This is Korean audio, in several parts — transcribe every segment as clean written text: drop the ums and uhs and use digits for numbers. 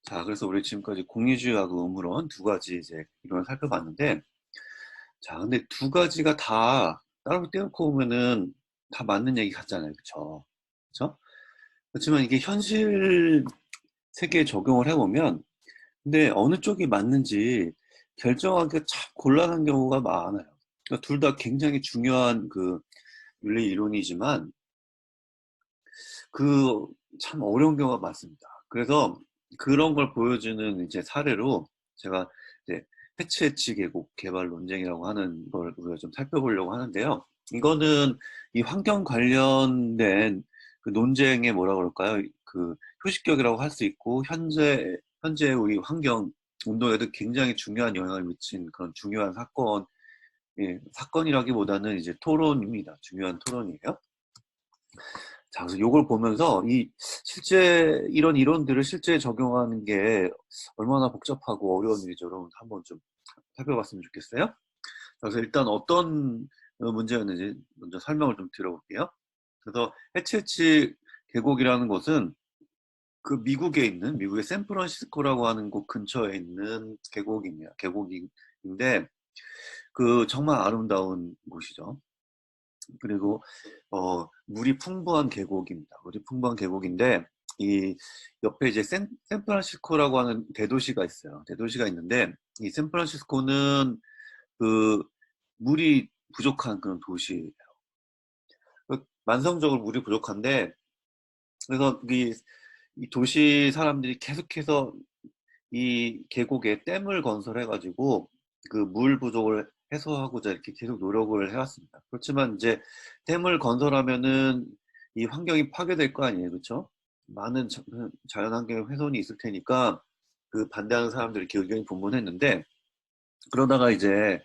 자, 그래서 우리 지금까지 공리주의하고 음으론 두 가지 이제 이론을 살펴봤는데, 자, 근데 두 가지가 다 따로 떼놓고 보면은 다 맞는 얘기 같잖아요. 그쵸? 그쵸? 그렇지만 이게 현실 세계에 적용을 해보면, 근데 어느 쪽이 맞는지 결정하기가 참 곤란한 경우가 많아요. 그러니까 둘 다 굉장히 중요한 그 윤리 이론이지만, 그 참 어려운 경우가 많습니다. 그래서 그런 걸 보여주는 이제 사례로 제가 이제 해치해치 계곡 개발 논쟁이라고 하는 걸 우리가 좀 살펴보려고 하는데요. 이거는 이 환경 관련된 그 논쟁의 뭐라 그럴까요? 그 표식격이라고 할 수 있고 현재 우리 환경 운동에도 굉장히 중요한 영향을 미친 그런 중요한 사건, 예, 사건이라기보다는 이제 토론입니다. 중요한 토론이에요. 자, 그래서 요걸 보면서 이 실제 이런 이론들을 실제 적용하는 게 얼마나 복잡하고 어려운 일이죠. 여러분 한번 좀 살펴봤으면 좋겠어요. 자, 그래서 일단 어떤 문제였는지 먼저 설명을 좀 드려볼게요. 그래서 해치해치 계곡이라는 곳은 그 미국에 있는 미국의 샌프란시스코라고 하는 곳 근처에 있는 계곡입니다. 계곡인데 그 정말 아름다운 곳이죠. 그리고 물이 풍부한 계곡입니다. 물이 풍부한 계곡인데 이 옆에 이제 샌프란시스코라고 하는 대도시가 있어요. 대도시가 있는데 이 샌프란시스코는 그 물이 부족한 그런 도시예요. 만성적으로 물이 부족한데 그래서 이 도시 사람들이 계속해서 이 계곡에 댐을 건설해가지고 그 물 부족을 해소하고자 이렇게 계속 노력을 해왔습니다. 그렇지만 이제 댐을 건설하면은 이 환경이 파괴될 거 아니에요, 그렇죠? 많은 자연 환경의 훼손이 있을 테니까 그 반대하는 사람들이 이렇게 의견이 분분했는데 그러다가 이제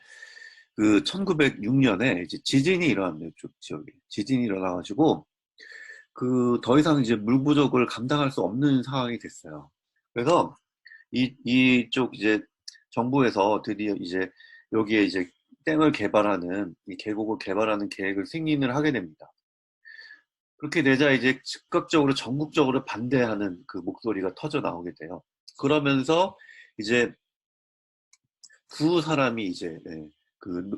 그 1906년에 이제 지진이 일어났네요, 쪽 지역에 지진이 일어나가지고 그 더 이상 이제 물 부족을 감당할 수 없는 상황이 됐어요. 그래서 이쪽 이제 정부에서 드디어 이제 여기에 이제 댐을 개발하는, 이 계곡을 개발하는 계획을 승인을 하게 됩니다. 그렇게 되자 이제 즉각적으로 전국적으로 반대하는 그 목소리가 터져 나오게 돼요. 그러면서 이제 두 사람이 이제 그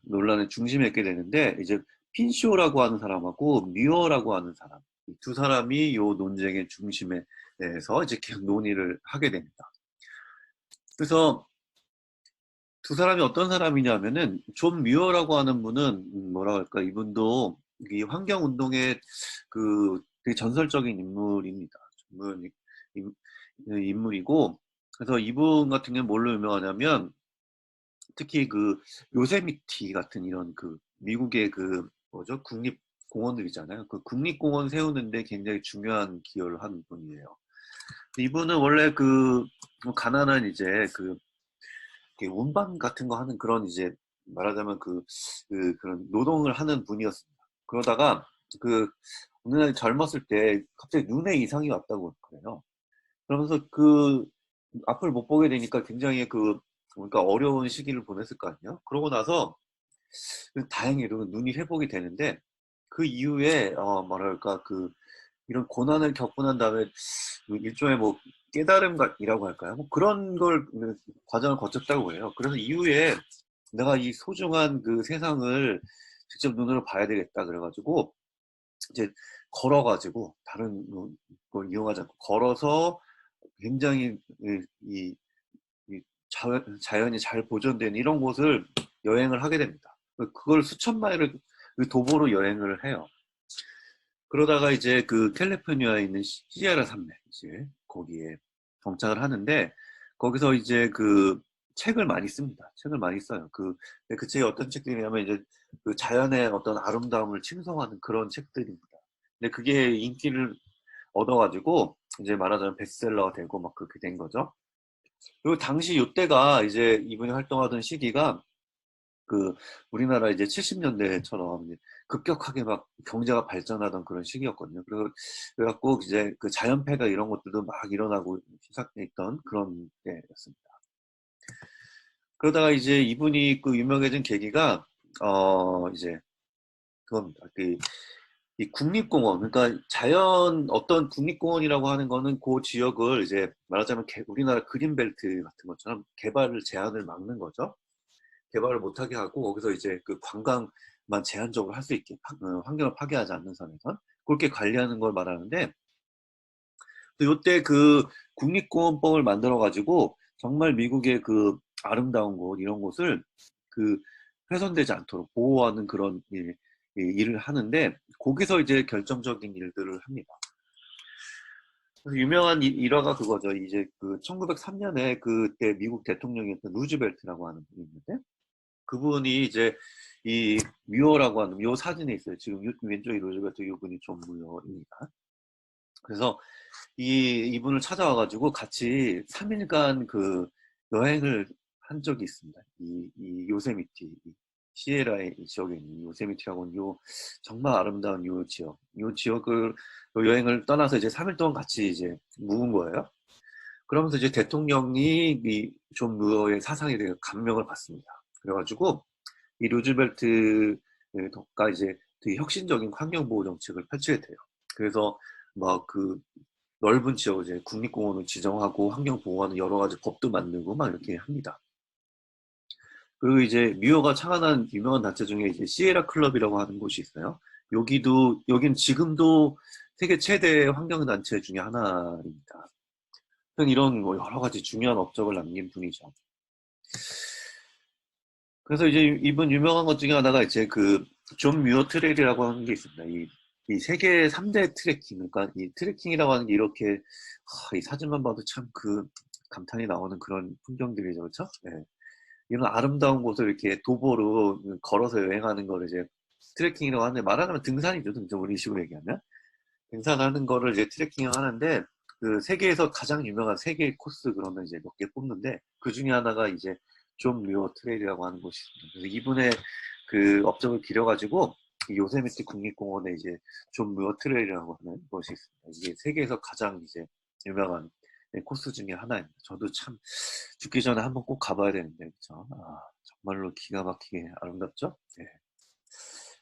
논란의 중심에 있게 되는데 이제 핀쇼라고 하는 사람하고 뮤어라고 하는 사람 이 두 사람이 요 논쟁의 중심에 대해서 이제 계속 논의를 하게 됩니다. 그래서 두 사람이 어떤 사람이냐면은 존 뮤어라고 하는 분은 뭐라 할까 이분도 이 환경 운동의 그 되게 전설적인 인물입니다. 전문 인물이고 그래서 이분 같은 경우는 뭘로 유명하냐면 특히 그 요세미티 같은 이런 그 미국의 그 뭐죠 국립공원들 있잖아요. 그 국립공원 세우는데 굉장히 중요한 기여를 하는 분이에요. 이분은 원래 그뭐 가난한 이제 운반 같은 거 하는 그런 이제 말하자면 그런 노동을 하는 분이었습니다. 그러다가 그 어느 날 젊었을 때 갑자기 눈에 이상이 왔다고 그래요. 그러면서 그 앞을 못 보게 되니까 굉장히 그러니까 어려운 시기를 보냈을 거 아니에요. 그러고 나서 다행히도 눈이 회복이 되는데 그 이후에 뭐랄까 이런 고난을 겪고 난 다음에 그 일종의 뭐 깨달음이라고 할까요? 뭐 그런 걸 과정을 거쳤다고 해요. 그래서 이후에 내가 이 소중한 그 세상을 직접 눈으로 봐야 되겠다 그래가지고 이제 걸어가지고 다른 걸 이용하지 않고 걸어서 굉장히 이, 자연이 잘 보존된 이런 곳을 여행을 하게 됩니다. 그걸 수천 마일을 그 도보로 여행을 해요. 그러다가 이제 그 캘리포니아에 있는 시에라 산맥 이제 거기에 정착을 하는데 거기서 이제 그 책을 많이 씁니다. 책을 많이 써요. 그 책이 어떤 책들이냐면 이제 그 자연의 어떤 아름다움을 칭송하는 그런 책들입니다. 근데 그게 인기를 얻어가지고 이제 말하자면 베스트셀러가 되고 막 그렇게 된 거죠. 그리고 당시 이때가 이제 이분이 활동하던 시기가 그 우리나라 이제 70년대처럼 급격하게 막 경제가 발전하던 그런 시기였거든요. 그래갖고 이제 그 자연폐가 이런 것들도 막 일어나고 시작했던 그런 때였습니다. 그러다가 이제 이분이 그 유명해진 계기가 이제 그겁니다. 이 국립공원, 그러니까 자연 어떤 국립공원이라고 하는 거는 그 지역을 이제 말하자면 우리나라 그린벨트 같은 것처럼 개발을 제한을 막는 거죠. 개발을 못하게 하고 거기서 이제 그 관광만 제한적으로 할 수 있게 환경을 파괴하지 않는 선에서 그렇게 관리하는 걸 말하는데 또 요때 그 국립공원법을 만들어 가지고 정말 미국의 그 아름다운 곳 이런 곳을 그 훼손되지 않도록 보호하는 그런 일을 하는데 거기서 이제 결정적인 일들을 합니다. 그래서 유명한 일화가 그거죠. 이제 그 1903년에 그때 미국 대통령이었던 루즈벨트라고 하는 분이 있는데 그분이 이제 이 뮤어라고 하는 요 사진에 있어요. 지금 왼쪽이 루즈벨트, 이분이 존 뮤어입니다. 그래서 이분을 찾아와가지고 같이 3일간 그 여행을 한 적이 있습니다. 이 요세미티, 이 시에라의 지역에 있는 요세미티라고 하는 요 정말 아름다운 요 지역, 요 지역을 요 여행을 떠나서 이제 3일 동안 같이 이제 묵은 거예요. 그러면서 이제 대통령이 이 존 무어의 사상에 대해 감명을 받습니다. 그래가지고 이 루즈벨트가 이제 되게 혁신적인 환경보호 정책을 펼치게 돼요. 그래서 막 그 넓은 지역을 이제 국립공원을 지정하고 환경 보호하는 여러 가지 법도 만들고 막 이렇게 합니다. 그리고 이제 뮤어가 창안한 유명한 단체 중에 이제 시에라 클럽이라고 하는 곳이 있어요. 여긴 지금도 세계 최대 환경 단체 중에 하나입니다. 이런 뭐 여러 가지 중요한 업적을 남긴 분이죠. 그래서 이제 이분 유명한 것 중에 하나가 이제 그 존 뮤어 트레일이라고 하는 게 있습니다. 이 세계 3대 트레킹, 그러니까 이 트레킹이라고 하는 게 이렇게 이 사진만 봐도 참 그 감탄이 나오는 그런 풍경들이죠, 그렇죠? 네. 이런 아름다운 곳을 이렇게 도보로 걸어서 여행하는 거를 이제 트레킹이라고 하는데 말하자면 등산이죠, 등산 우리 식으로 얘기하면 등산하는 거를 이제 트레킹을 하는데 그 세계에서 가장 유명한 세 개의 코스 그러면 이제 몇 개 뽑는데 그 중에 하나가 이제 존 뮤어 트레일이라고 하는 곳이 있습니다. 그래서 이분의 그 업적을 기려가지고 요세미티 국립공원에 이제 존 뮤어 트레일이라고 하는 곳이 있습니다. 이게 세계에서 가장 이제 유명한 코스 중에 하나입니다. 저도 참 죽기 전에 한번 꼭 가봐야 되는데 그렇죠? 정말로 기가 막히게 아름답죠? 네.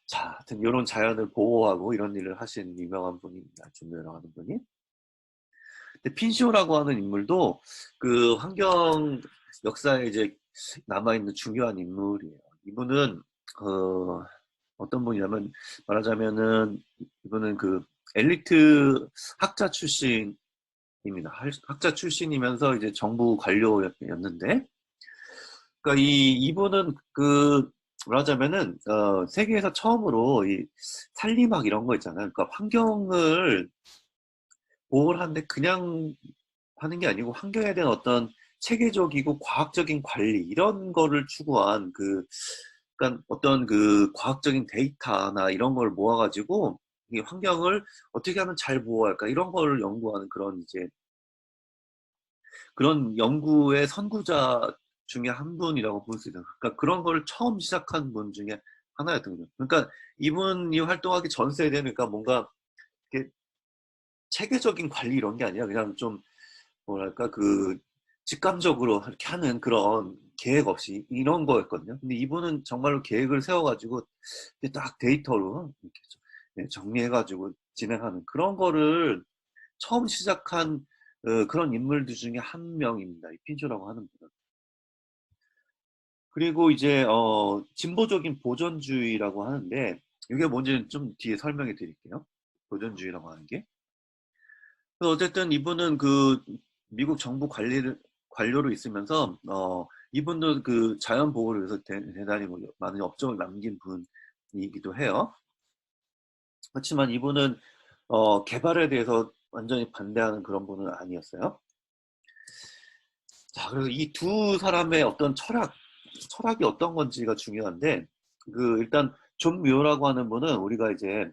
자, 하여튼 이런 자연을 보호하고 이런 일을 하신 유명한 분입니다. 존 뮤어라고 하는 분이. 근데 핀쇼라고 하는 인물도 그 환경 역사에 이제 남아있는 중요한 인물이에요. 이분은 어떤 분이냐면 말하자면은 이분은 그 엘리트 학자 출신입니다. 학자 출신이면서 이제 정부 관료였는데, 그러니까 이분은 그 말하자면은 세계에서 처음으로 이 산림학 이런 거 있잖아요. 그러니까 환경을 보호를 하는데 그냥 하는 게 아니고 환경에 대한 어떤 체계적이고 과학적인 관리 이런 거를 추구한 그러니까 어떤 그 과학적인 데이터나 이런 걸 모아가지고 이 환경을 어떻게 하면 잘 보호할까 이런 걸 연구하는 그런 이제 그런 연구의 선구자 중에 한 분이라고 볼 수 있어요. 그러니까 그런 걸 처음 시작한 분 중에 하나였던 거죠. 그러니까 이분이 활동하기 전 세대는 그러니까 뭔가 이렇게 체계적인 관리 이런 게 아니라 그냥 좀 뭐랄까 그 직감적으로 이렇게 하는 그런 계획 없이 이런 거였거든요. 근데 이분은 정말로 계획을 세워가지고 딱 데이터로 이렇게 정리해가지고 진행하는 그런 거를 처음 시작한 그런 인물들 중에 한 명입니다. 이 핀쇼라고 하는 분은. 그리고 이제 진보적인 보존주의라고 하는데 이게 뭔지는 좀 뒤에 설명해 드릴게요. 보존주의라고 하는 게. 어쨌든 이분은 그 미국 정부 관료로 있으면서 이분도 그 자연 보호를 위해서 대단히 뭐 많은 업적을 남긴 분이기도 해요. 그렇지만 이분은 개발에 대해서 완전히 반대하는 그런 분은 아니었어요. 자, 그래서 이 두 사람의 어떤 철학이 어떤 건지가 중요한데 그 일단 존 뮤어라고 하는 분은 우리가 이제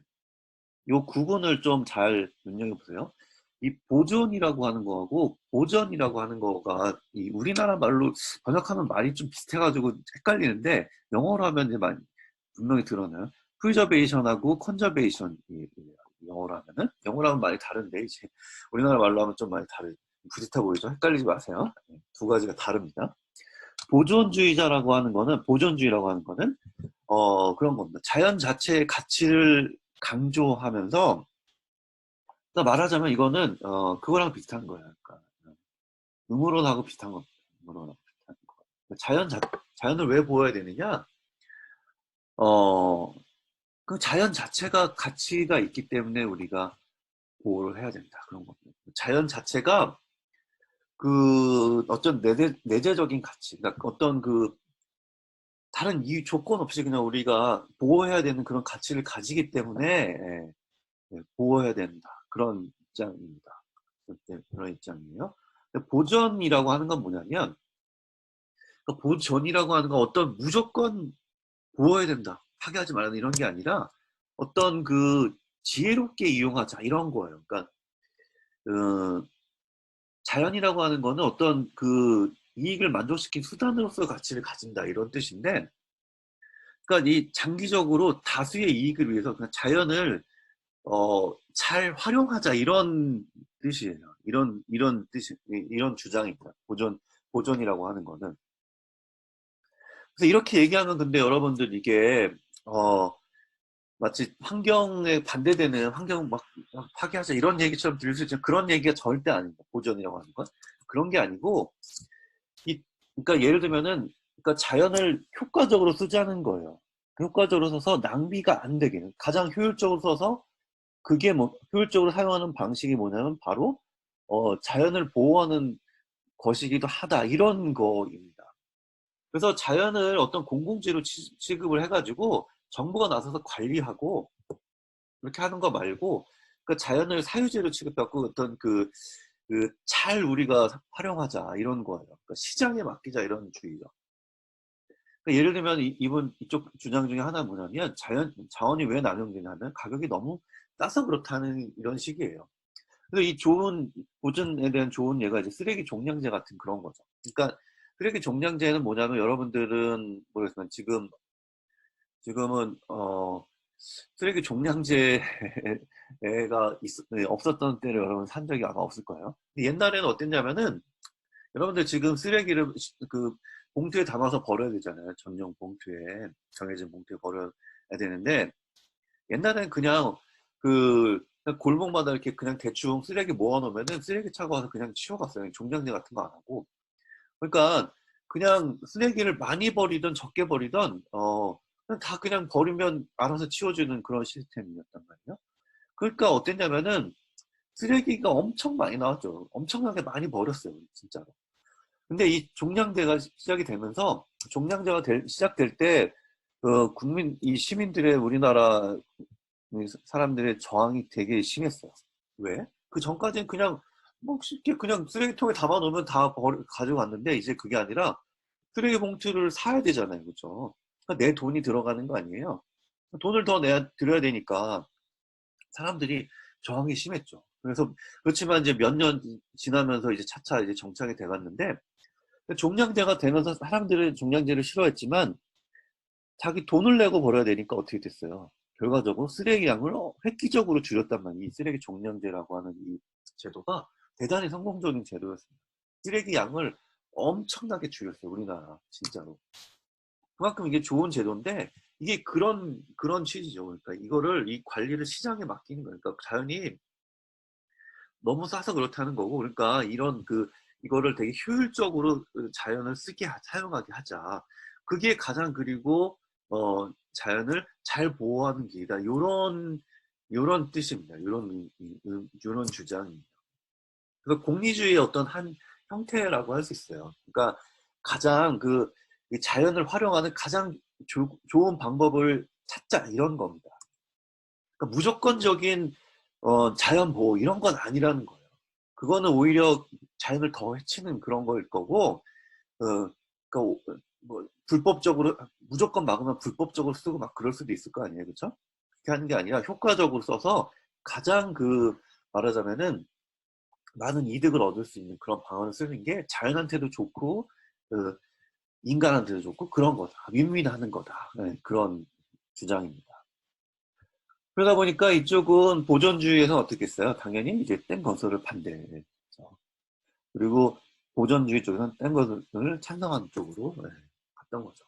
요 구분을 좀 잘 눈여겨보세요. 이 보존이라고 하는 거하고 보전이라고 하는 거가 이 우리나라 말로 번역하면 말이 좀 비슷해가지고 헷갈리는데 영어로 하면 이제 많이 분명히 드러나요. 프리저베이션하고 컨저베이션 영어로 하면 많이 다른데 이제 우리나라 말로 하면 좀 많이 비슷해 보이죠. 헷갈리지 마세요. 두 가지가 다릅니다. 보존주의라고 하는 거는 그런 겁니다. 자연 자체의 가치를 강조하면서, 그러니까 말하자면 이거는 그거랑 비슷한 거예요. 그러니까 음모론하고 비슷한 겁니다. 음모론하고 비슷한 거. 자연을 왜 보호해야 되느냐? 어, 그 자연 자체가 가치가 있기 때문에 우리가 보호를 해야 된다. 그런 겁니다. 자연 자체가 그 어떤 내재적인 가치, 그러니까 어떤 그 다른 이유 조건 없이 그냥 우리가 보호해야 되는 그런 가치를 가지기 때문에 보호해야 된다. 그런 입장입니다. 그런 입장이에요. 보전이라고 하는 건 뭐냐면, 그러니까 보전이라고 하는 건 어떤 무조건 보호해야 된다, 파괴하지 말아야 이런 게 아니라 어떤 그 지혜롭게 이용하자 이런 거예요. 그러니까 어, 자연이라고 하는 거는 어떤 그 이익을 만족시킨 수단으로서 가치를 가진다 이런 뜻인데, 그러니까 이 장기적으로 다수의 이익을 위해서 그냥 자연을 잘 활용하자 이런 뜻이에요. 이런 뜻이, 이런 주장입니다. 보존이라고 하는 거는. 그래서 이렇게 얘기하면 근데 여러분들 이게 어 마치 환경에 반대되는 환경 막 파괴하자 이런 얘기처럼 들릴 수 있지만 그런 얘기가 절대 아닙니다. 보존이라고 하는 건 그런 게 아니고 이 그러니까 예를 들면은 그러니까 자연을 효과적으로 쓰자는 거예요. 효과적으로 써서 낭비가 안 되게 가장 효율적으로 써서 그게 뭐 효율적으로 사용하는 방식이 뭐냐면 바로 자연을 보호하는 것이기도 하다 이런 거입니다. 그래서 자연을 어떤 공공재로 취급을 해가지고 정부가 나서서 관리하고 그렇게 하는 거 말고 그 자연을 사유재로 취급하고 어떤 잘 우리가 활용하자 이런 거예요. 그러니까 시장에 맡기자 이런 주의죠. 그러니까 예를 들면 이분 이쪽 주장 중에 하나 뭐냐면 자원이 왜 남용되냐면 가격이 너무 싸서 그렇다는 이런 식이에요. 그래서 이 좋은 보존에 대한 좋은 예가 이제 쓰레기 종량제 같은 그런 거죠. 그러니까 쓰레기 종량제는 뭐냐면 여러분들은 모르겠지만 지금은 쓰레기 종량제가 없었던 때를 여러분 산 적이 아마 없을 거예요. 근데 옛날에는 어땠냐면은 여러분들 지금 쓰레기를 그 봉투에 담아서 버려야 되잖아요. 전용 봉투에 정해진 봉투에 버려야 되는데 옛날엔 그냥 골목마다 이렇게 그냥 대충 쓰레기 모아놓으면은 쓰레기 차가 와서 그냥 치워갔어요. 종량제 같은 거 안 하고. 그러니까 그냥 쓰레기를 많이 버리든 적게 버리든 그냥 다 그냥 버리면 알아서 치워주는 그런 시스템이었단 말이에요. 그러니까 어땠냐면은 쓰레기가 엄청 많이 나왔죠. 엄청나게 많이 버렸어요, 진짜로. 근데 이 종량제가 시작이 되면서 시작될 때 이 시민들의 우리나라 사람들의 저항이 되게 심했어요. 왜? 그 전까지는 그냥 뭐 쉽게 그냥 쓰레기통에 담아 놓으면 다 가져갔는데 이제 그게 아니라 쓰레기 봉투를 사야 되잖아요. 그죠? 그러니까 내 돈이 들어가는 거 아니에요? 돈을 더 들여야 되니까 사람들이 저항이 심했죠. 그렇지만 이제 몇 년 지나면서 이제 차차 이제 정착이 돼 갔는데 종량제가 되면서 사람들은 종량제를 싫어했지만 자기 돈을 내고 벌어야 되니까 어떻게 됐어요? 결과적으로 쓰레기 양을 획기적으로 줄였단 말이에요. 이 쓰레기 종량제라고 하는 이 제도가 대단히 성공적인 제도였습니다. 쓰레기 양을 엄청나게 줄였어요. 우리나라 진짜로. 그만큼 이게 좋은 제도인데 이게 그런 취지죠. 그러니까 이 관리를 시장에 맡기는 거예요. 그러니까 자연이 너무 싸서 그렇다는 거고, 그러니까 이거를 되게 효율적으로 자연을 사용하게 하자. 그게 가장 그리고 자연을 잘 보호하는 길이다. 요런 뜻입니다. 요런 주장입니다. 그래서 공리주의의 어떤 한 형태라고 할 수 있어요. 그러니까 가장 이 자연을 활용하는 가장 좋은 방법을 찾자 이런 겁니다. 그러니까 무조건적인 자연 보호 이런 건 아니라는 거예요. 그거는 오히려 자연을 더 해치는 그런 거일 거고, 그러니까 뭐 불법적으로 무조건 막으면 불법적으로 쓰고 막 그럴 수도 있을 거 아니에요, 그렇죠? 그렇게 하는 게 아니라 효과적으로 써서 가장 말하자면은 많은 이득을 얻을 수 있는 그런 방안을 쓰는 게 자연한테도 좋고, 그 인간한테도 좋고 그런 거다. 윈윈하는 거다. 네, 그런 주장입니다. 그러다 보니까 이쪽은 보존주의에서 어떻게 했어요? 당연히 이제 댐 건설을 반대했죠. 그리고 보존주의 쪽에서는 댐 건설을 찬성하는 쪽으로 갔던 거죠.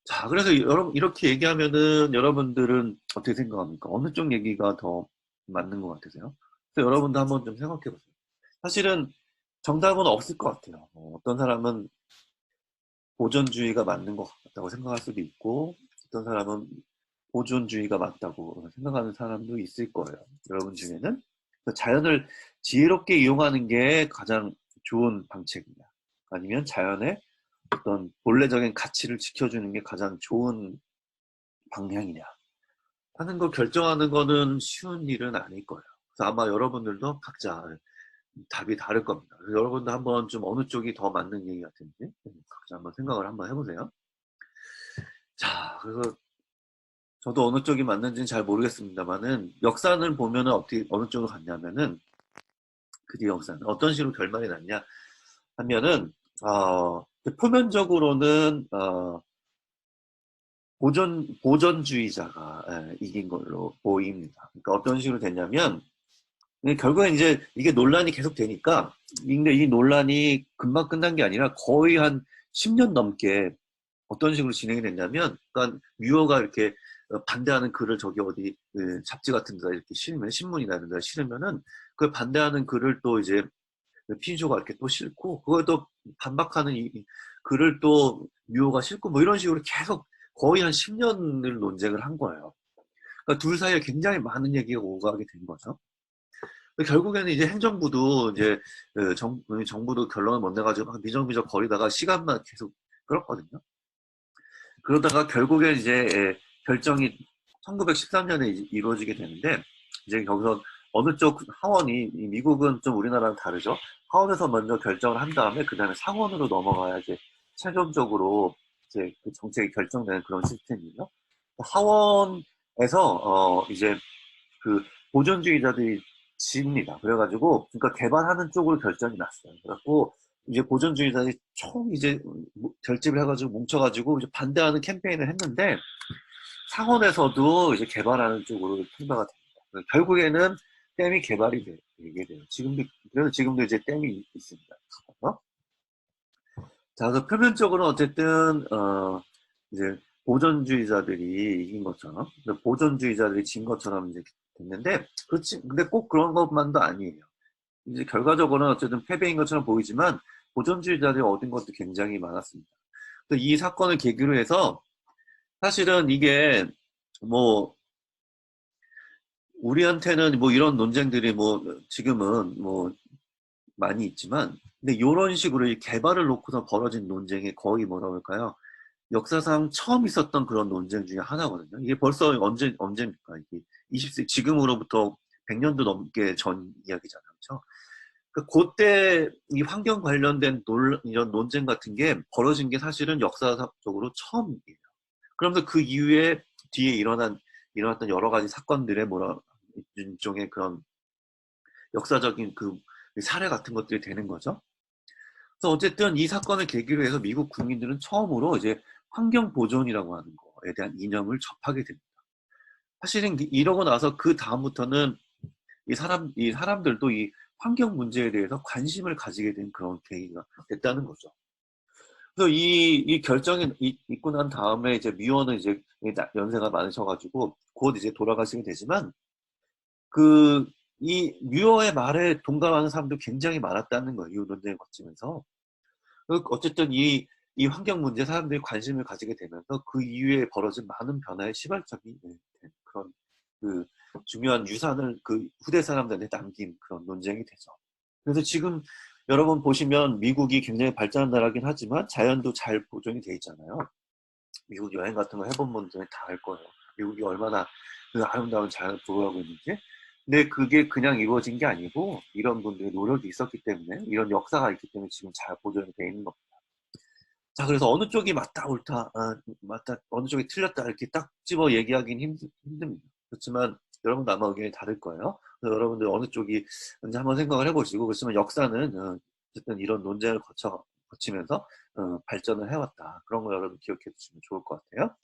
자, 그래서 여러분, 이렇게 얘기하면은 여러분들은 어떻게 생각합니까? 어느 쪽 얘기가 더 맞는 것 같으세요? 그래서 여러분도 한번 좀 생각해 보세요. 사실은 정답은 없을 것 같아요. 어떤 사람은 보존주의가 맞는 것 같다고 생각할 수도 있고, 어떤 사람은 보존주의가 맞다고 생각하는 사람도 있을 거예요. 여러분 중에는. 그래서 자연을 지혜롭게 이용하는 게 가장 좋은 방책이냐. 아니면 자연의 어떤 본래적인 가치를 지켜주는 게 가장 좋은 방향이냐 하는 걸 결정하는 거는 쉬운 일은 아닐 거예요. 그래서 아마 여러분들도 각자 답이 다를 겁니다. 그래서 여러분도 한번 좀 어느 쪽이 더 맞는 얘기 같은지 각자 한번 생각을 한번 해보세요. 자, 그래서 저도 어느 쪽이 맞는지는 잘 모르겠습니다만은 역사를 보면은 어떻게 어느 쪽으로 갔냐면은 그 뒤 역사는 어떤 식으로 결말이 났냐 하면은 표면적으로는 보전주의자가 이긴 걸로 보입니다. 그러니까 어떤 식으로 됐냐면 결국엔 이제 이게 논란이 계속 되니까 근데 이 논란이 금방 끝난 게 아니라 거의 한 10년 넘게 어떤 식으로 진행이 됐냐면 그러니까 뮤어가 이렇게 반대하는 글을 저기 어디 잡지 같은 데다 이렇게 실으면 신문이나 이런 데다 실으면은 그 반대하는 글을 또 이제 핀쇼가 이렇게 또 싣고 그걸 또 반박하는 이 글을 또 뮤어가 싣고 뭐 이런 식으로 계속 거의 한 10년을 논쟁을 한 거예요. 그러니까 둘 사이에 굉장히 많은 얘기가 오가게 된 거죠. 결국에는 이제 행정부도 이제 정부도 결론을 못 내가지고 막 미적미적 거리다가 시간만 계속 끌었거든요. 그러다가 결국에 이제 결정이 1913년에 이루어지게 되는데 이제 거기서 어느 쪽 하원이 미국은 좀 우리나라랑 다르죠. 하원에서 먼저 결정을 한 다음에 그 다음에 상원으로 넘어가야 이제 최종적으로 이제 그 정책이 결정되는 그런 시스템이에요. 하원에서 이제 그 보존주의자들이 집니다. 그래가지고 그러니까 개발하는 쪽으로 결정이 났어요. 그래갖고 이제 보존주의자들이 총 이제 결집을 해가지고 뭉쳐가지고 이제 반대하는 캠페인을 했는데 상원에서도 이제 개발하는 쪽으로 통과가 됩니다. 결국에는 댐이 개발이 되게 돼요. 지금도 그래서 지금도 이제 댐이 있습니다. 어? 자, 그래서 표면적으로 어쨌든 이제 보존주의자들이 이긴 것처럼 보존주의자들이 진 것처럼 이제 됐는데 그렇지 근데 꼭 그런 것만도 아니에요. 이제 결과적으로는 어쨌든 패배인 것처럼 보이지만 보존주의자들이 얻은 것도 굉장히 많았습니다. 그래서 이 사건을 계기로 해서 사실은 이게 뭐 우리한테는 뭐 이런 논쟁들이 뭐 지금은 뭐 많이 있지만 근데 이런 식으로 이 개발을 놓고서 벌어진 논쟁이 거의 뭐라고 할까요? 역사상 처음 있었던 그런 논쟁 중에 하나거든요. 이게 벌써 언제입니까? 이게 20세기, 지금으로부터 100년도 넘게 전 이야기잖아요. 그렇죠? 그때 이 환경 관련된 이런 논쟁 같은 게 벌어진 게 사실은 역사적으로 처음이에요. 그러면서 그 이후에 뒤에 일어났던 여러 가지 사건들의 일종의 그런 역사적인 그 사례 같은 것들이 되는 거죠. 그래서 어쨌든 이 사건을 계기로 해서 미국 국민들은 처음으로 이제 환경 보존이라고 하는 거에 대한 이념을 접하게 됩니다. 사실은 이러고 나서 그 다음부터는 이 사람들도 이 환경 문제에 대해서 관심을 가지게 된 그런 계기가 됐다는 거죠. 그래서 이 결정이 있고 난 다음에 이제 미원은 이제 연세가 많으셔가지고 곧 이제 돌아가시게 되지만 그 이 뮤어의 말에 동감하는 사람도 굉장히 많았다는 거예요. 이 논쟁을 거치면서. 어쨌든 이 환경 문제에 사람들이 관심을 가지게 되면서 그 이후에 벌어진 많은 변화의 시발점이 된 그런 그 중요한 유산을 그 후대 사람들한테 남긴 그런 논쟁이 되죠. 그래서 지금 여러분 보시면 미국이 굉장히 발전한 나라긴 하지만 자연도 잘 보존이 돼 있잖아요. 미국 여행 같은 거 해본 분들은 다 알 거예요. 미국이 얼마나 그 아름다운 자연을 보호하고 있는지. 근데 그게 그냥 이루어진 게 아니고 이런 분들의 노력이 있었기 때문에 이런 역사가 있기 때문에 지금 잘 보존이 돼 있는 겁니다. 자, 그래서 어느 쪽이 맞다, 옳다, 맞다, 어느 쪽이 틀렸다, 이렇게 딱 집어 얘기하기는 힘듭니다. 그렇지만, 여러분도 아마 의견이 다를 거예요. 그래서 여러분들 어느 쪽이 먼저 한번 생각을 해보시고, 그렇지만 역사는, 어쨌든 이런 논쟁을 거치면서, 발전을 해왔다. 그런 거 여러분 기억해 두시면 좋을 것 같아요.